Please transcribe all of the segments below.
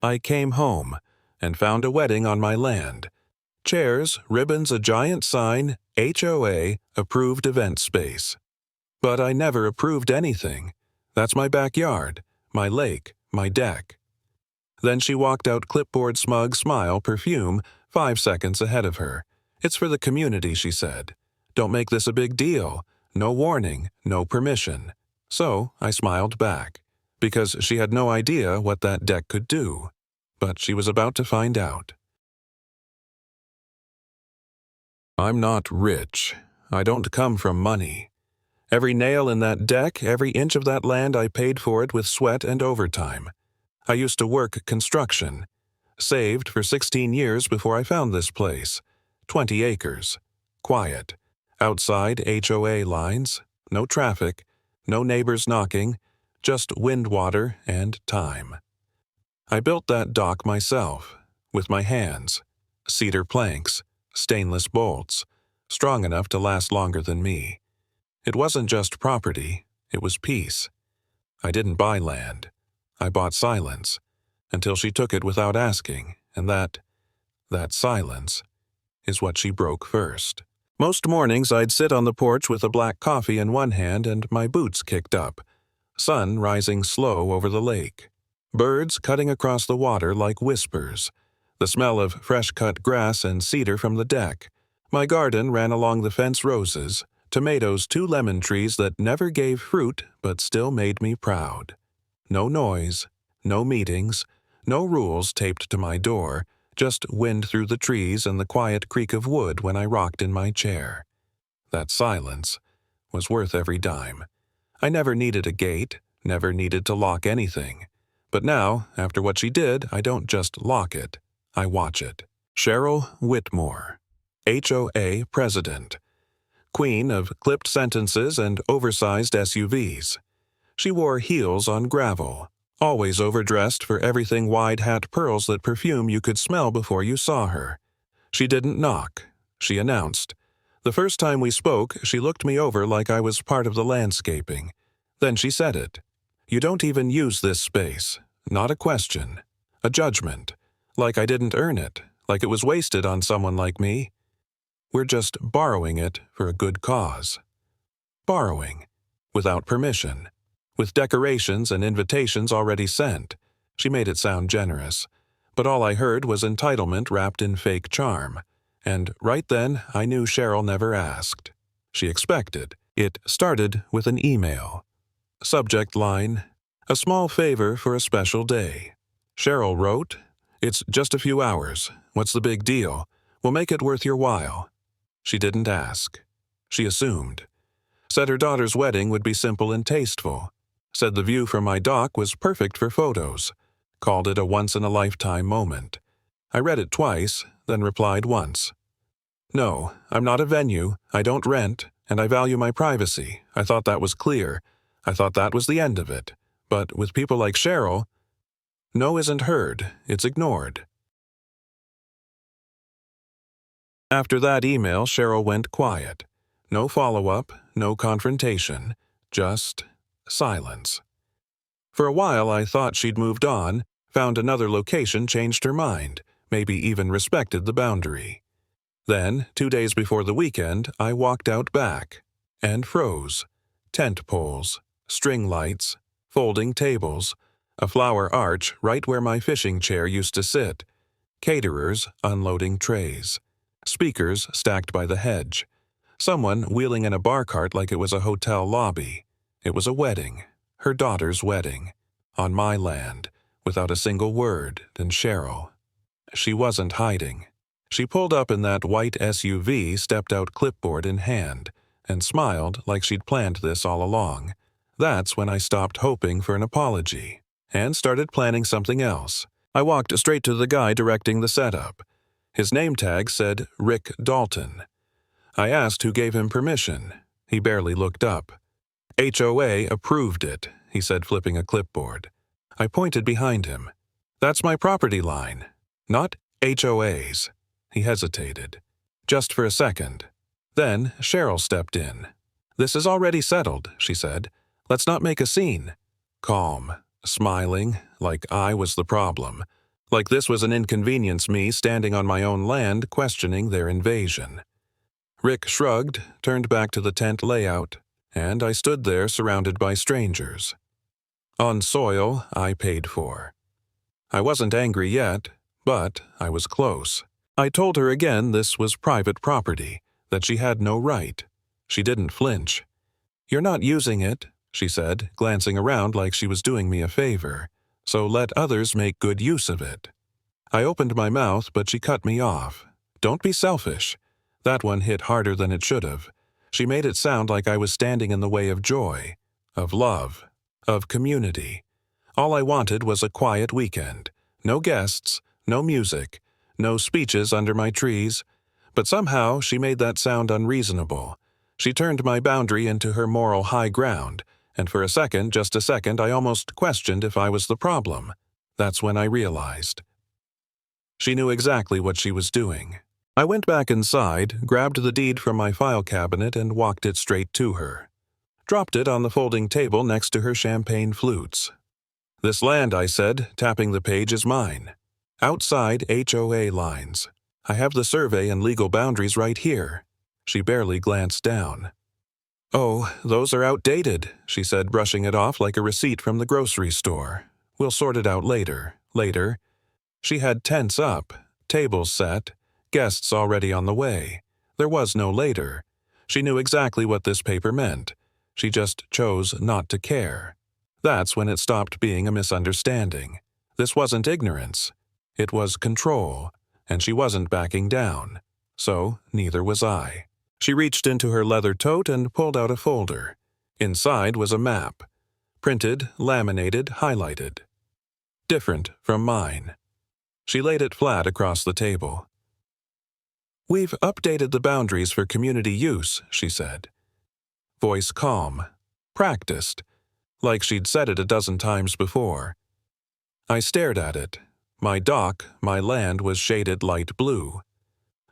I came home and found a wedding on my land. Chairs, ribbons, a giant sign, HOA, approved event space. But I never approved anything. That's my backyard, my lake, my deck. Then she walked out, clipboard, smug, smile, perfume, 5 seconds ahead of her. It's for the community, she said. Don't make this a big deal. No warning, no permission. So I smiled back, because she had no idea what that deck could do. But she was about to find out. I'm not rich. I don't come from money. Every nail in that deck, every inch of that land, I paid for it with sweat and overtime. I used to work construction. Saved for 16 years before I found this place. 20 acres. Quiet. Outside HOA lines. No traffic. No neighbors knocking. Just wind, water, and time. I built that dock myself. With my hands. Cedar planks. Stainless bolts. Strong enough to last longer than me. It wasn't just property. It was peace. I didn't buy land. I bought silence, until she took it without asking, and that silence is what she broke first. Most mornings I'd sit on the porch with a black coffee in one hand and my boots kicked up. Sun rising slow over the lake. Birds cutting across the water like whispers. The smell of fresh-cut grass and cedar from the deck. My garden ran along the fence, roses, tomatoes, 2 lemon trees that never gave fruit but still made me proud. No noise, no meetings, no rules taped to my door, just wind through the trees and the quiet creak of wood when I rocked in my chair. That silence was worth every dime. I never needed a gate, never needed to lock anything. But now, after what she did, I don't just lock it, I watch it. Cheryl Whitmore, HOA President. Queen of clipped sentences and oversized SUVs. She wore heels on gravel, always overdressed for everything, wide hat pearls that perfume you could smell before you saw her. She didn't knock. She announced. The first time we spoke, she looked me over like I was part of the landscaping. Then she said it. You don't even use this space. Not a question. A judgment. Like I didn't earn it. Like it was wasted on someone like me. We're just borrowing it for a good cause. Borrowing. Without permission. With decorations and invitations already sent. She made it sound generous. But all I heard was entitlement wrapped in fake charm. And right then, I knew Cheryl never asked. She expected. It started with an email. Subject line, a small favor for a special day. Cheryl wrote, it's just a few hours. What's the big deal? We'll make it worth your while. She didn't ask. She assumed. Said her daughter's wedding would be simple and tasteful. Said the view from my dock was perfect for photos. Called it a once-in-a-lifetime moment. I read it twice, then replied once. No, I'm not a venue, I don't rent, and I value my privacy. I thought that was clear. I thought that was the end of it. But with people like Cheryl, no isn't heard, it's ignored. After that email, Cheryl went quiet. No follow-up, no confrontation, just silence. For a while I thought she'd moved on, found another location, changed her mind, maybe even respected the boundary. Then, 2 days before the weekend, I walked out back and froze. Tent poles, string lights, folding tables, a flower arch right where my fishing chair used to sit, caterers unloading trays, speakers stacked by the hedge, someone wheeling in a bar cart like it was a hotel lobby. It was a wedding, her daughter's wedding, on my land, without a single word, and Cheryl. She wasn't hiding. She pulled up in that white SUV, stepped out, clipboard in hand, and smiled like she'd planned this all along. That's when I stopped hoping for an apology, and started planning something else. I walked straight to the guy directing the setup. His name tag said Rick Dalton. I asked who gave him permission. He barely looked up. HOA approved it, he said, flipping a clipboard. I pointed behind him. That's my property line, not HOA's. He hesitated. Just for a second. Then Cheryl stepped in. This is already settled, she said. Let's not make a scene. Calm, smiling, like I was the problem. Like this was an inconvenience, me standing on my own land questioning their invasion. Rick shrugged, turned back to the tent layout, and I stood there surrounded by strangers. On soil I paid for. I wasn't angry yet, but I was close. I told her again this was private property, that she had no right. She didn't flinch. "You're not using it," she said, glancing around like she was doing me a favor, "so let others make good use of it." I opened my mouth, but she cut me off. "Don't be selfish." That one hit harder than it should have. She made it sound like I was standing in the way of joy, of love, of community. All I wanted was a quiet weekend. No guests, no music, no speeches under my trees. But somehow she made that sound unreasonable. She turned my boundary into her moral high ground, and for a second, just a second, I almost questioned if I was the problem. That's when I realized. She knew exactly what she was doing. I went back inside, grabbed the deed from my file cabinet, and walked it straight to her. Dropped it on the folding table next to her champagne flutes. "This land," I said, tapping the page, "is mine. Outside HOA lines. I have the survey and legal boundaries right here." She barely glanced down. "Oh, those are outdated," she said, brushing it off like a receipt from the grocery store. "We'll sort it out later." Later. She had tents up, tables set, guests already on the way. There was no later. She knew exactly what this paper meant. She just chose not to care. That's when it stopped being a misunderstanding. This wasn't ignorance. It was control, and she wasn't backing down. So neither was I. She reached into her leather tote and pulled out a folder. Inside was a map. Printed, laminated, highlighted. Different from mine. She laid it flat across the table. "We've updated the boundaries for community use," she said. Voice calm. Practiced. Like she'd said it a dozen times before. I stared at it. My dock, my land, was shaded light blue.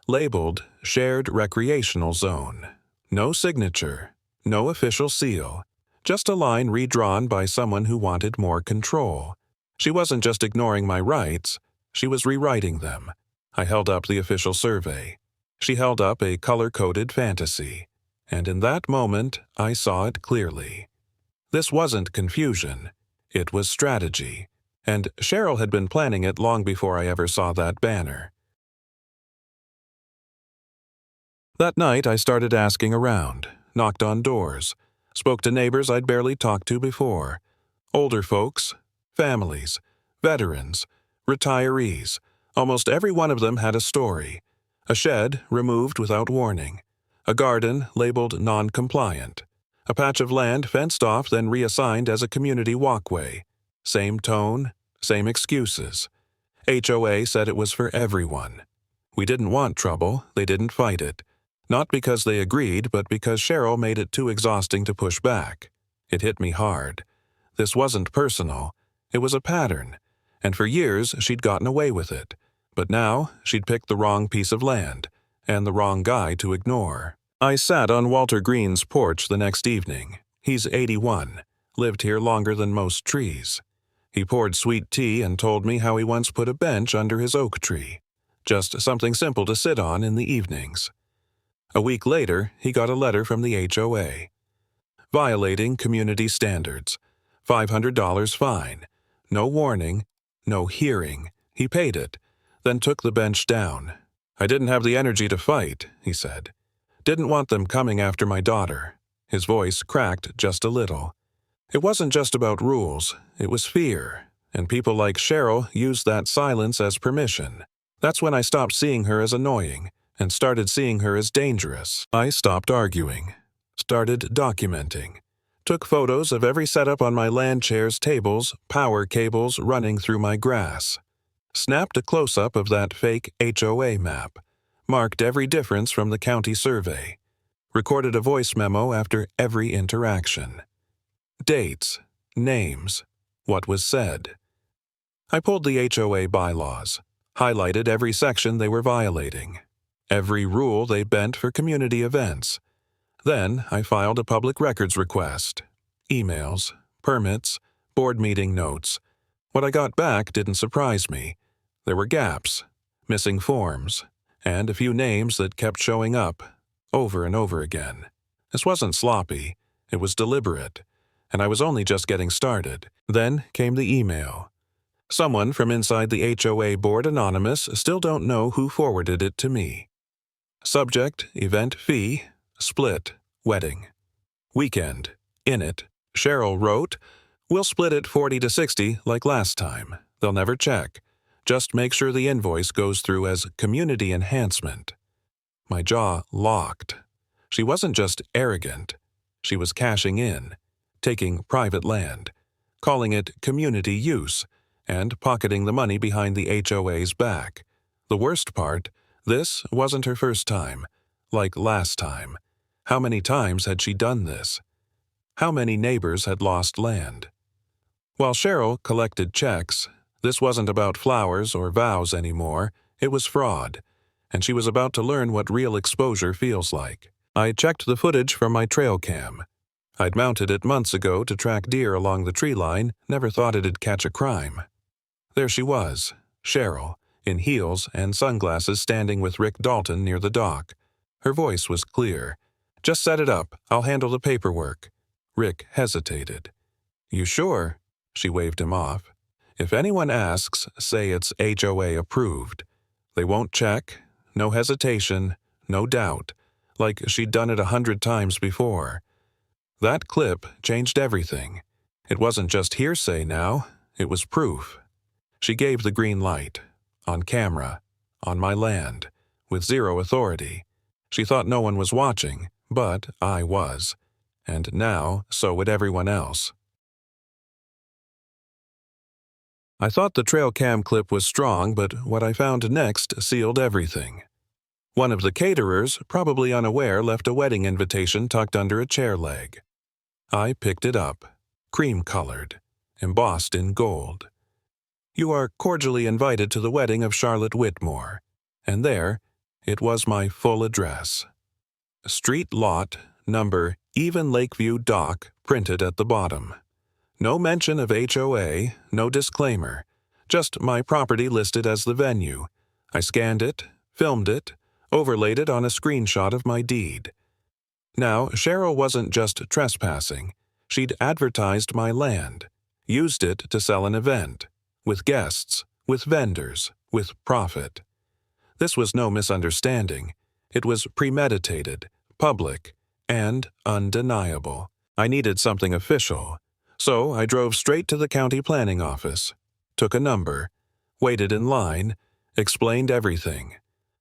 Labeled Shared Recreational Zone. No signature. No official seal. Just a line redrawn by someone who wanted more control. She wasn't just ignoring my rights. She was rewriting them. I held up the official survey. She held up a color-coded fantasy. And in that moment, I saw it clearly. This wasn't confusion. It was strategy. And Cheryl had been planning it long before I ever saw that banner. That night, I started asking around, knocked on doors, spoke to neighbors I'd barely talked to before. Older folks, families, veterans, retirees. Almost every one of them had a story. A shed removed without warning. A garden labeled non-compliant. A patch of land fenced off then reassigned as a community walkway. Same tone, same excuses. HOA said it was for everyone. We didn't want trouble, they didn't fight it. Not because they agreed, but because Cheryl made it too exhausting to push back. It hit me hard. This wasn't personal. It was a pattern. And for years, she'd gotten away with it. But now, she'd picked the wrong piece of land, and the wrong guy to ignore. I sat on Walter Green's porch the next evening. He's 81, lived here longer than most trees. He poured sweet tea and told me how he once put a bench under his oak tree. Just something simple to sit on in the evenings. A week later, he got a letter from the HOA. Violating community standards. $500 fine. No warning, no hearing. He paid it, then took the bench down. "I didn't have the energy to fight," he said. "Didn't want them coming after my daughter." His voice cracked just a little. It wasn't just about rules, it was fear, and people like Cheryl used that silence as permission. That's when I stopped seeing her as annoying, and started seeing her as dangerous. I stopped arguing, started documenting, took photos of every setup on my land chair's tables, power cables running through my grass. Snapped a close-up of that fake HOA map, marked every difference from the county survey, recorded a voice memo after every interaction. Dates, names, what was said. I pulled the HOA bylaws, highlighted every section they were violating, every rule they bent for community events. Then I filed a public records request, emails, permits, board meeting notes. What I got back didn't surprise me. There were gaps, missing forms, and a few names that kept showing up, over and over again. This wasn't sloppy, it was deliberate, and I was only just getting started. Then came the email. Someone from inside the HOA board, anonymous, still don't know who forwarded it to me. Subject, event fee, split, wedding. Weekend, in it, Cheryl wrote, "We'll split it 40 to 60 like last time. They'll never check. Just make sure the invoice goes through as community enhancement." My jaw locked. She wasn't just arrogant. She was cashing in, taking private land, calling it community use, and pocketing the money behind the HOA's back. The worst part, this wasn't her first time, like last time. How many times had she done this? How many neighbors had lost land? While Cheryl collected checks, this wasn't about flowers or vows anymore, it was fraud, and she was about to learn what real exposure feels like. I checked the footage from my trail cam. I'd mounted it months ago to track deer along the tree line, never thought it'd catch a crime. There she was, Cheryl, in heels and sunglasses standing with Rick Dalton near the dock. Her voice was clear. "Just set it up, I'll handle the paperwork." Rick hesitated. "You sure?" She waved him off. "If anyone asks, say it's HOA approved. They won't check, no hesitation, no doubt, like she'd done it 100 times before." That clip changed everything. It wasn't just hearsay now, it was proof. She gave the green light. On camera. On my land. With zero authority. She thought no one was watching, but I was. And now, so would everyone else. I thought the trail cam clip was strong, but what I found next sealed everything. One of the caterers, probably unaware, left a wedding invitation tucked under a chair leg. I picked it up. Cream-colored. Embossed in gold. "You are cordially invited to the wedding of Charlotte Whitmore." And there, it was my full address. Street lot, number, even Lakeview Dock, printed at the bottom. No mention of HOA, no disclaimer. Just my property listed as the venue. I scanned it, filmed it, overlaid it on a screenshot of my deed. Now, Cheryl wasn't just trespassing. She'd advertised my land, used it to sell an event, with guests, with vendors, with profit. This was no misunderstanding. It was premeditated, public, and undeniable. I needed something official, so I drove straight to the county planning office, took a number, waited in line, explained everything.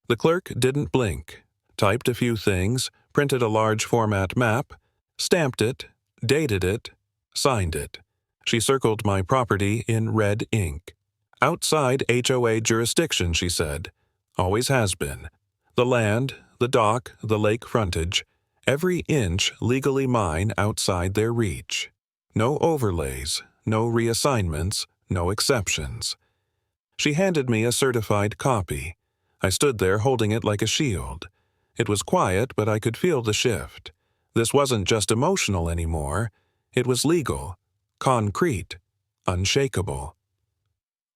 The clerk didn't blink, typed a few things, printed a large format map, stamped it, dated it, signed it. She circled my property in red ink. "Outside HOA jurisdiction," she said. "Always has been. The land, the dock, the lake frontage, every inch legally mine outside their reach. No overlays, no reassignments, no exceptions." She handed me a certified copy. I stood there holding it like a shield. It was quiet, but I could feel the shift. This wasn't just emotional anymore. It was legal, concrete, unshakable.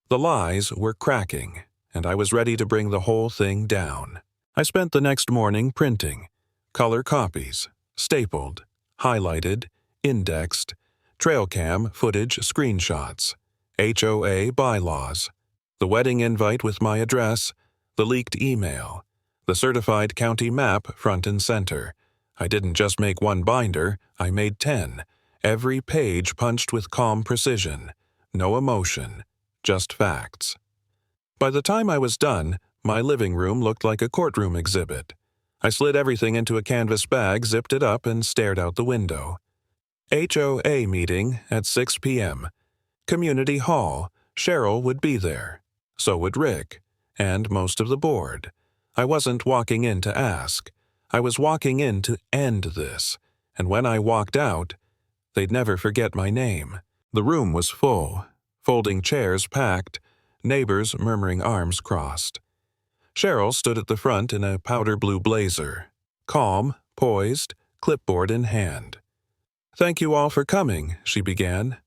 The lies were cracking, and I was ready to bring the whole thing down. I spent the next morning printing. Color copies, stapled, highlighted, indexed, trail cam footage screenshots, HOA bylaws, the wedding invite with my address, the leaked email, the certified county map front and center. I didn't just make one binder, I made 10, every page punched with calm precision, no emotion, just facts. By the time I was done, my living room looked like a courtroom exhibit. I slid everything into a canvas bag, zipped it up, and stared out the window. HOA meeting at 6 p.m. Community Hall. Cheryl would be there. So would Rick, and most of the board. I wasn't walking in to ask. I was walking in to end this, and when I walked out, they'd never forget my name. The room was full, folding chairs packed, neighbors murmuring, arms crossed. Cheryl stood at the front in a powder blue blazer, calm, poised, clipboard in hand. "Thank you all for coming," she began.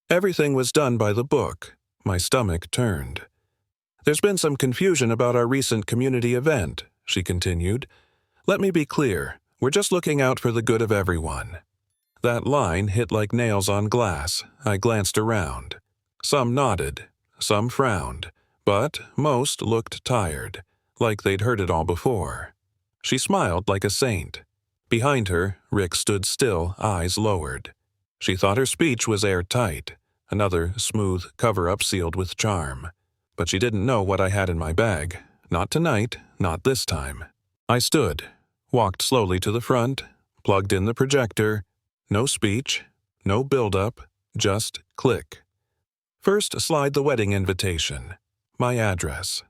Everything was done by the book. My stomach turned. There's been some confusion about our recent community event, she continued. Let me be clear, we're just looking out for the good of everyone. That line hit like nails on glass. I glanced around. Some nodded, some frowned, but most looked tired, like they'd heard it all before. She smiled like a saint. Behind her, Rick stood still, eyes lowered. She thought her speech was airtight, another smooth cover-up sealed with charm. But she didn't know what I had in my bag. Not tonight, not this time. I stood, walked slowly to the front, plugged in the projector. No speech, no build-up, just click. First, slide the wedding invitation. My address.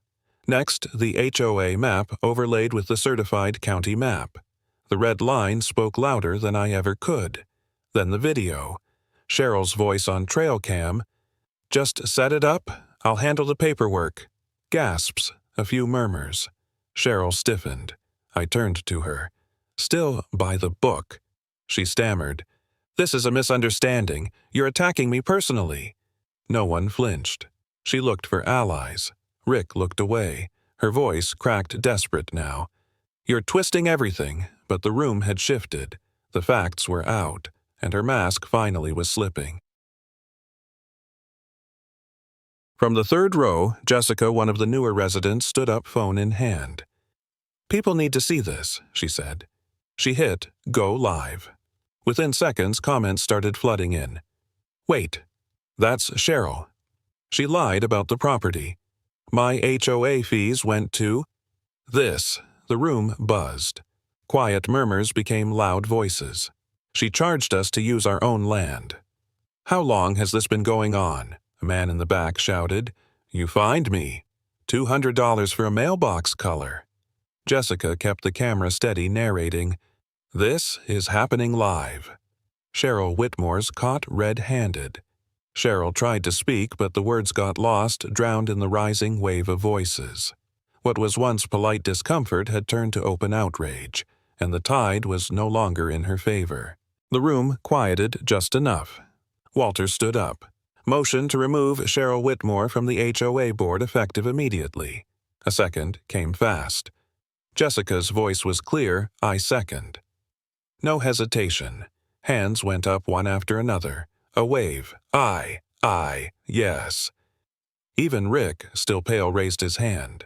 Next, the HOA map overlaid with the certified county map. The red line spoke louder than I ever could. Then the video. Cheryl's voice on trail cam. Just set it up, I'll handle the paperwork. Gasps, a few murmurs. Cheryl stiffened. I turned to her. Still by the book. She stammered. This is a misunderstanding. You're attacking me personally. No one flinched. She looked for allies. Rick looked away. Her voice cracked desperate now. You're twisting everything, but the room had shifted. The facts were out, and her mask finally was slipping. From the third row, Jessica, one of the newer residents, stood up, phone in hand. People need to see this, she said. She hit Go Live. Within seconds, comments started flooding in. Wait, that's Cheryl. She lied about the property. My HOA fees went to this. The room buzzed. Quiet murmurs became loud voices. She charged us to use our own land. How long has this been going on? A man in the back shouted. You fined me. $200 for a mailbox color. Jessica kept the camera steady, narrating, This is happening live. Cheryl Whitmore's caught red-handed. Cheryl tried to speak, but the words got lost, drowned in the rising wave of voices. What was once polite discomfort had turned to open outrage, and the tide was no longer in her favor. The room quieted just enough. Walter stood up. Motion to remove Cheryl Whitmore from the HOA board effective immediately. A second came fast. Jessica's voice was clear, I second. No hesitation. Hands went up one after another. A wave. I, yes. Even Rick, still pale, raised his hand.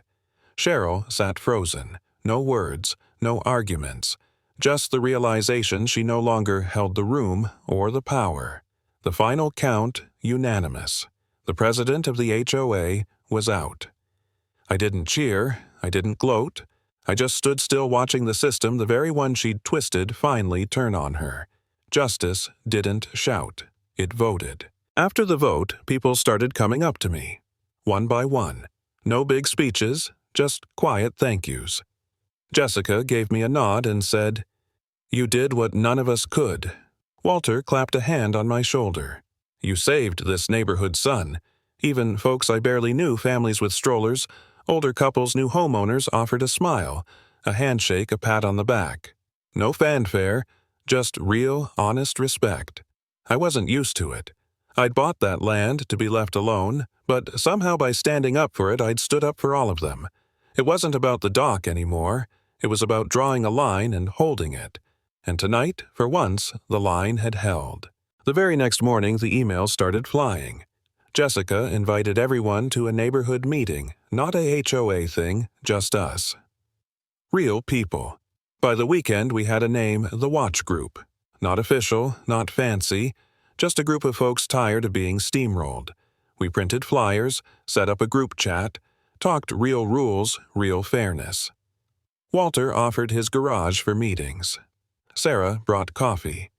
Cheryl sat frozen. No words, no arguments. Just the realization she no longer held the room or the power. The final count, unanimous. The president of the HOA was out. I didn't cheer. I didn't gloat. I just stood still watching the system, the very one she'd twisted, finally turn on her. Justice didn't shout. It voted. After the vote, people started coming up to me. One by one. No big speeches, just quiet thank yous. Jessica gave me a nod and said, You did what none of us could. Walter clapped a hand on my shoulder. You saved this neighborhood's son. Even folks I barely knew, families with strollers, older couples, new homeowners, offered a smile, a handshake, a pat on the back. No fanfare, just real, honest respect. I wasn't used to it. I'd bought that land to be left alone, but somehow by standing up for it, I'd stood up for all of them. It wasn't about the dock anymore. It was about drawing a line and holding it. And tonight, for once, the line had held. The very next morning, the emails started flying. Jessica invited everyone to a neighborhood meeting, not a HOA thing, just us. Real people. By the weekend, we had a name, the Watch Group. Not official, not fancy, just a group of folks tired of being steamrolled. We printed flyers, set up a group chat, talked real rules, real fairness. Walter offered his garage for meetings. Sarah brought coffee.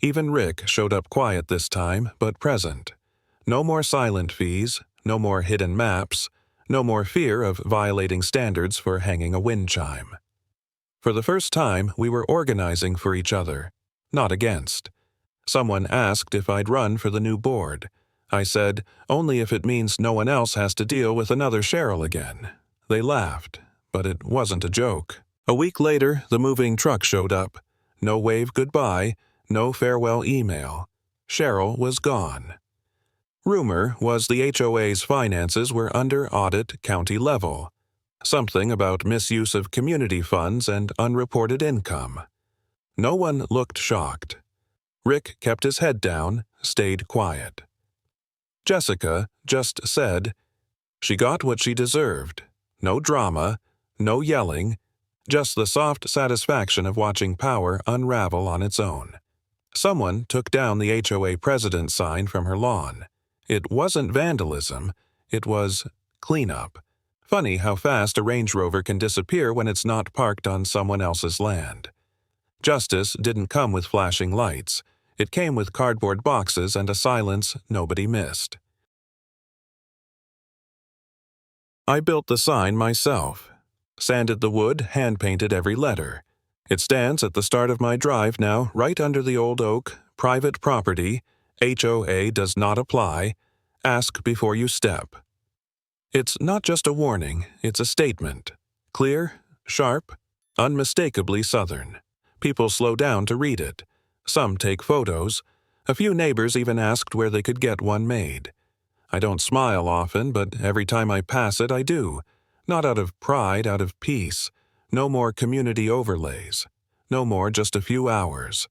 Even Rick showed up quiet this time, but present. No more silent fees, no more hidden maps, no more fear of violating standards for hanging a wind chime. For the first time, we were organizing for each other, not against. Someone asked if I'd run for the new board. I said, only if it means no one else has to deal with another Cheryl again. They laughed, but it wasn't a joke. A week later, the moving truck showed up. No wave goodbye, no farewell email. Cheryl was gone. Rumor was the HOA's finances were under audit county level. Something about misuse of community funds and unreported income. No one looked shocked. Rick kept his head down, stayed quiet. Jessica just said, she got what she deserved. No drama, no yelling, just the soft satisfaction of watching power unravel on its own. Someone took down the HOA president sign from her lawn. It wasn't vandalism, it was cleanup. Funny how fast a Range Rover can disappear when it's not parked on someone else's land. Justice didn't come with flashing lights. It came with cardboard boxes and a silence nobody missed. I built the sign myself. Sanded the wood, hand-painted every letter. It stands at the start of my drive now, right under the old oak, private property, HOA does not apply, ask before you step. It's not just a warning, it's a statement. Clear, sharp, unmistakably Southern. People slow down to read it. Some take photos. A few neighbors even asked where they could get one made. I don't smile often, but every time I pass it, I do. Not out of pride, out of peace. No more community overlays. No more just a few hours.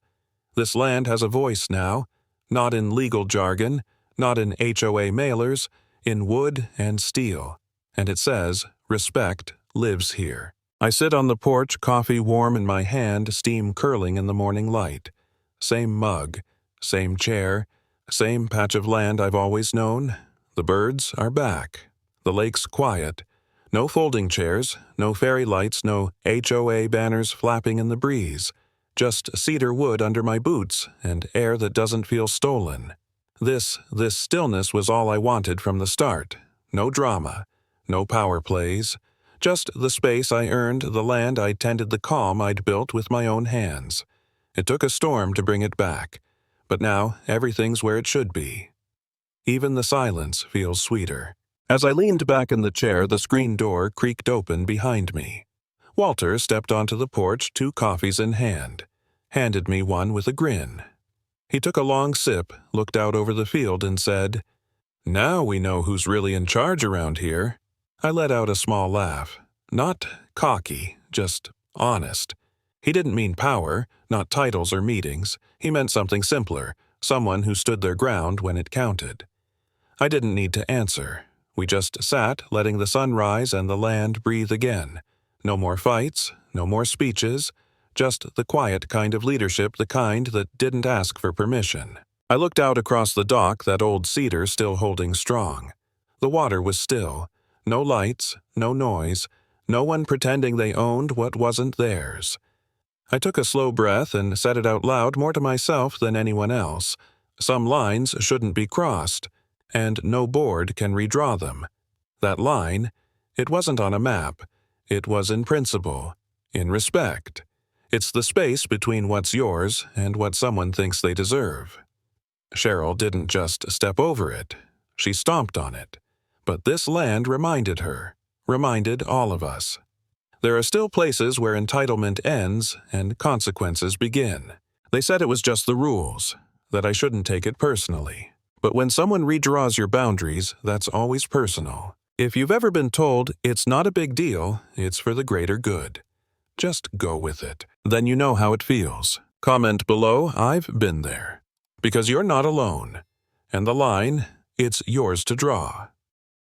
This land has a voice now, not in legal jargon, not in HOA mailers, in wood and steel. And it says, respect lives here. I sit on the porch, coffee warm in my hand, steam curling in the morning light. Same mug, same chair, same patch of land I've always known. The birds are back. The lake's quiet. No folding chairs, no fairy lights, no HOA banners flapping in the breeze. Just cedar wood under my boots and air that doesn't feel stolen. This stillness was all I wanted from the start. No drama, no power plays. Just the space I earned, the land I tended, the calm I'd built with my own hands. It took a storm to bring it back, but now everything's where it should be. Even the silence feels sweeter. As I leaned back in the chair, the screen door creaked open behind me. Walter stepped onto the porch, 2 coffees in hand, handed me one with a grin. He took a long sip, looked out over the field and said, "Now we know who's really in charge around here." I let out a small laugh. Not cocky, just honest. He didn't mean power, not titles or meetings. He meant something simpler, someone who stood their ground when it counted. I didn't need to answer. We just sat, letting the sun rise and the land breathe again. No more fights, no more speeches, just the quiet kind of leadership, the kind that didn't ask for permission. I looked out across the dock, that old cedar still holding strong. The water was still. No lights, no noise, no one pretending they owned what wasn't theirs. I took a slow breath and said it out loud, more to myself than anyone else. Some lines shouldn't be crossed, and no board can redraw them. That line, it wasn't on a map. It was in principle, in respect. It's the space between what's yours and what someone thinks they deserve. Cheryl didn't just step over it. She stomped on it. But this land reminded her, reminded all of us. There are still places where entitlement ends and consequences begin. They said it was just the rules, that I shouldn't take it personally. But when someone redraws your boundaries, that's always personal. If you've ever been told it's not a big deal, it's for the greater good. Just go with it. Then you know how it feels. Comment below, I've been there. Because you're not alone. And the line, it's yours to draw.